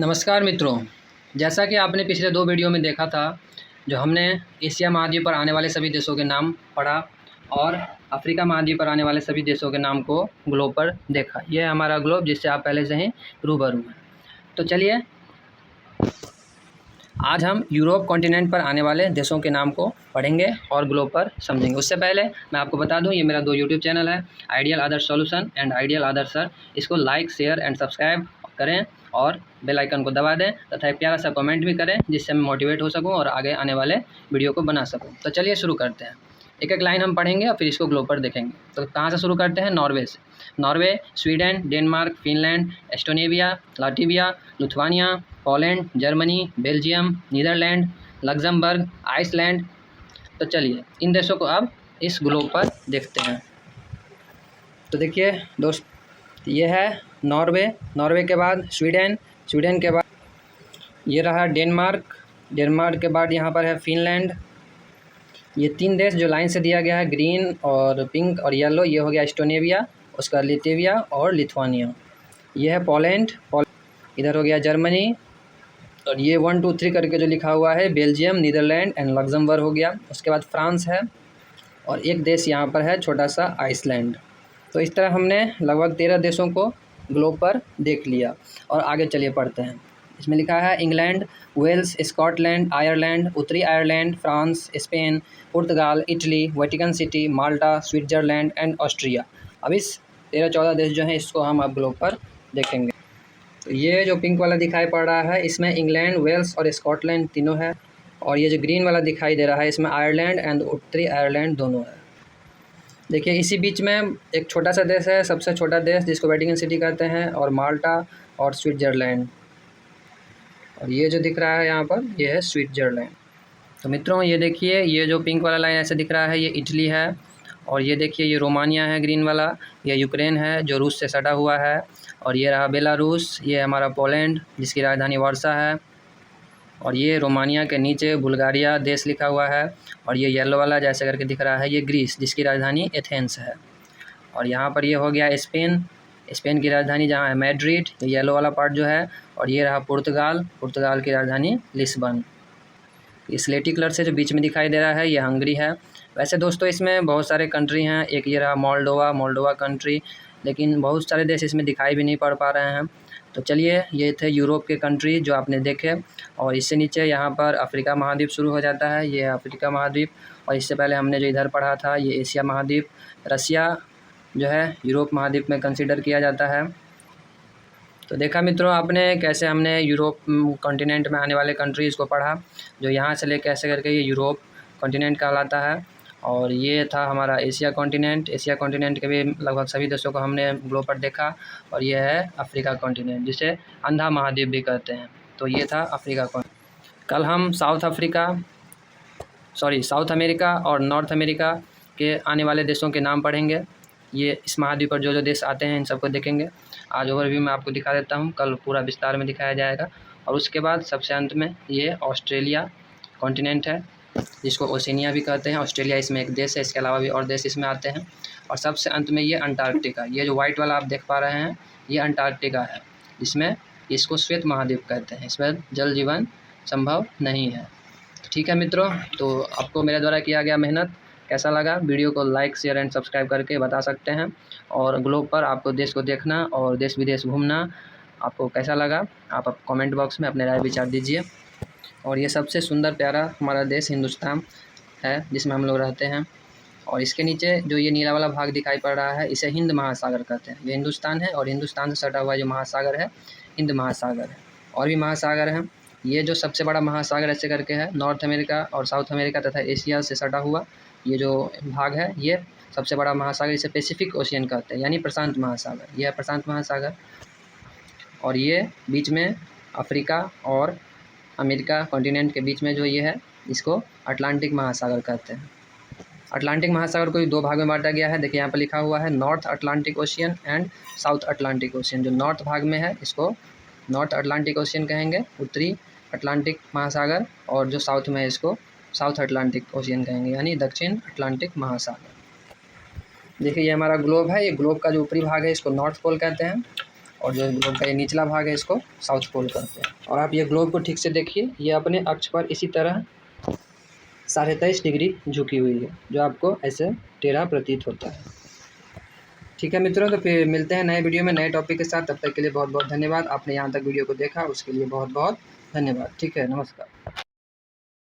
नमस्कार मित्रों, जैसा कि आपने पिछले 2 वीडियो में देखा था, जो हमने एशिया महाद्वीप पर आने वाले सभी देशों के नाम पढ़ा और अफ्रीका महाद्वीप पर आने वाले सभी देशों के नाम को ग्लोब पर देखा। यह है हमारा ग्लोब जिससे आप पहले से ही रूबरू हैं। तो चलिए आज हम यूरोप कॉन्टिनेंट पर आने वाले देशों के नाम को पढ़ेंगे और ग्लोब पर समझेंगे। उससे पहले मैं आपको बता दूं, ये मेरा 2 यूट्यूब चैनल है, ideal Adarsh solution and ideal Adarsh sir. इसको लाइक, शेयर एंड सब्सक्राइब करें और बेल आइकन को दबा दें तथा एक प्यारा सा कमेंट भी करें, जिससे मैं मोटिवेट हो सकूं और आगे आने वाले वीडियो को बना सकूं। तो चलिए शुरू करते हैं। एक एक लाइन हम पढ़ेंगे और फिर इसको ग्लोब पर देखेंगे। तो कहाँ से शुरू करते हैं? नॉर्वे से। Norway, Sweden, Denmark, Finland, Estonia, Latvia, Lithuania, Poland, Germany, Belgium, Netherland, Luxembourg, Iceland. तो चलिए इन देशों को अब इस ग्लोब पर देखते हैं। तो देखिए दोस्त, ये है नॉर्वे। नॉर्वे के बाद स्वीडन, स्वीडन के बाद ये रहा डेनमार्क, डेनमार्क के बाद यहाँ पर है फिनलैंड। ये 3 देश जो लाइन से दिया गया है, ग्रीन और पिंक और येलो, ये हो गया एस्टोनिया, उसका लिथुआनिया और लिथुआनिया। ये है पोलैंड, इधर हो गया जर्मनी, और ये 1 2 3 करके जो लिखा हुआ है बेल्जियम, नीदरलैंड एंड लग्जमबर्ग हो गया। उसके बाद फ्रांस है और एक देश यहाँ पर है छोटा सा आइसलैंड। तो इस तरह हमने लगभग 13 देशों को ग्लोब पर देख लिया और आगे चलिए पढ़ते हैं। इसमें लिखा है इंग्लैंड, वेल्स, स्कॉटलैंड, आयरलैंड, उत्तरी Ireland, France, Spain, Portugal, Italy, Vatican city, Malta, Switzerland and Austria. अब इस 13-14 देश जो हैं इसको हम अब ग्लोब पर देखेंगे। तो ये जो पिंक वाला दिखाई पड़ रहा है इसमें इंग्लैंड, वेल्स और स्कॉटलैंड तीनों है, और ये जो ग्रीन वाला दिखाई दे रहा है इसमें आयरलैंड एंड उत्तरी आयरलैंड दोनों है। देखिए इसी बीच में एक छोटा सा देश है, सबसे छोटा देश, जिसको वेटिकन सिटी कहते हैं, और माल्टा और स्विट्ज़रलैंड। और ये जो दिख रहा है यहाँ पर ये है स्विट्ज़रलैंड। तो मित्रों ये देखिए, ये जो पिंक वाला लाइन ऐसे दिख रहा है ये इटली है, और ये देखिए ये रोमानिया है ग्रीन वाला, ये यूक्रेन है जो रूस से सटा हुआ है, और ये रहा बेलारूस, ये हमारा पोलैंड जिसकी राजधानी वार्सा है, और ये रोमानिया के नीचे बुल्गारिया देश लिखा हुआ है, और ये येलो वाला जैसे करके दिख रहा है ये ग्रीस जिसकी राजधानी एथेंस है, और यहाँ पर ये हो गया स्पेन, स्पेन की राजधानी जहाँ है मैड्रिड, ये येलो वाला पार्ट जो है, और ये रहा पुर्तगाल, पुर्तगाल की राजधानी लिस्बन। स्लेटी कलर से जो बीच में दिखाई दे रहा है ये हंगरी है। वैसे दोस्तों इसमें बहुत सारे कंट्री हैं, एक ये रहा मोल्डोवा, मोल्डोवा कंट्री, लेकिन बहुत सारे देश इसमें दिखाई भी नहीं पड़ पा रहे हैं। तो चलिए ये थे यूरोप के कंट्री जो आपने देखे, और इससे नीचे यहाँ पर अफ्रीका महाद्वीप शुरू हो जाता है, ये है अफ्रीका महाद्वीप, और इससे पहले हमने जो इधर पढ़ा था ये एशिया महाद्वीप। रसिया जो है यूरोप महाद्वीप में कंसिडर किया जाता है। तो देखा मित्रों आपने कैसे हमने यूरोप कॉन्टिनेंट में आने वाले कंट्रीज़ को पढ़ा, जो यहाँ से लेकर ऐसे करके ये यूरोप कॉन्टिनेंट कहलाता है। और ये था हमारा एशिया कॉन्टिनेंट, एशिया कॉन्टिनेंट के भी लगभग सभी देशों को हमने ग्लोब पर देखा। और ये है अफ्रीका कॉन्टिनेंट जिसे अंधा महाद्वीप भी कहते हैं। तो ये था अफ्रीका कॉन्टिनेंट। कल हम साउथ अमेरिका और नॉर्थ अमेरिका के आने वाले देशों के नाम पढ़ेंगे। ये इस महाद्वीप पर जो देश आते हैं इन सबको देखेंगे। आज ओवरव्यू में आपको दिखा देता हूँ, कल पूरा विस्तार में दिखाया जाएगा। और उसके बाद सबसे अंत में ये ऑस्ट्रेलिया कॉन्टिनेंट है जिसको ओशिनिया भी कहते हैं। ऑस्ट्रेलिया इसमें एक देश है, इसके अलावा भी और देश इसमें आते हैं। और सबसे अंत में ये अंटार्कटिका, ये जो वाइट वाला आप देख पा रहे हैं ये अंटार्कटिका है, इसमें इसको श्वेत महाद्वीप कहते हैं, इसमें जल जीवन संभव नहीं है। ठीक है मित्रों, तो आपको मेरे द्वारा किया गया मेहनत कैसा लगा, वीडियो को लाइक, शेयर एंड सब्सक्राइब करके बता सकते हैं। और ग्लोब पर आपको देश को देखना और देश विदेश घूमना आपको कैसा लगा, आप कमेंट बॉक्स में अपने राय विचार दीजिए। और ये सबसे सुंदर प्यारा हमारा देश हिंदुस्तान है जिसमें हम लोग रहते हैं। और इसके नीचे जो ये नीला वाला भाग दिखाई पड़ रहा है इसे हिंद महासागर कहते हैं। ये हिंदुस्तान है और हिंदुस्तान से सटा हुआ जो महासागर है हिंद महासागर है। और भी महासागर हैं, ये जो सबसे बड़ा महासागर ऐसे करके है नॉर्थ अमेरिका और साउथ अमेरिका तथा एशिया से सटा हुआ ये जो भाग है ये सबसे बड़ा महासागर, इसे पैसिफिक ओशियन कहते हैं, यानी प्रशांत महासागर। यह है प्रशांत महासागर। और ये बीच में अफ्रीका और अमेरिका कॉन्टिनेंट के बीच में जो ये है इसको अटलांटिक महासागर कहते हैं। अटलांटिक महासागर को 2 भाग में बांटा गया है। देखिए यहाँ पर लिखा हुआ है north Atlantic ocean and south Atlantic ocean. जो नॉर्थ भाग में है इसको नॉर्थ अटलांटिक ओशियन कहेंगे, उत्तरी अटलांटिक महासागर, और जो साउथ में है इसको साउथ अटलांटिक ओशियन कहेंगे, यानी दक्षिण अटलांटिक महासागर। देखिए ये हमारा ग्लोब है, ये ग्लोब का जो ऊपरी भाग है इसको नॉर्थ पोल कहते हैं, और जो ग्लोब का ये निचला भाग है इसको साउथ पोल कहते हैं। और आप ये ग्लोब को ठीक से देखिए, ये अपने अक्ष पर इसी तरह 23.5 डिग्री झुकी हुई है, जो आपको ऐसे टेढ़ा प्रतीत होता है। ठीक है मित्रों, तो फिर मिलते हैं नए वीडियो में नए टॉपिक के साथ। तब तक के लिए बहुत बहुत धन्यवाद। आपने यहाँ तक वीडियो को देखा उसके लिए बहुत बहुत धन्यवाद। ठीक है, नमस्कार।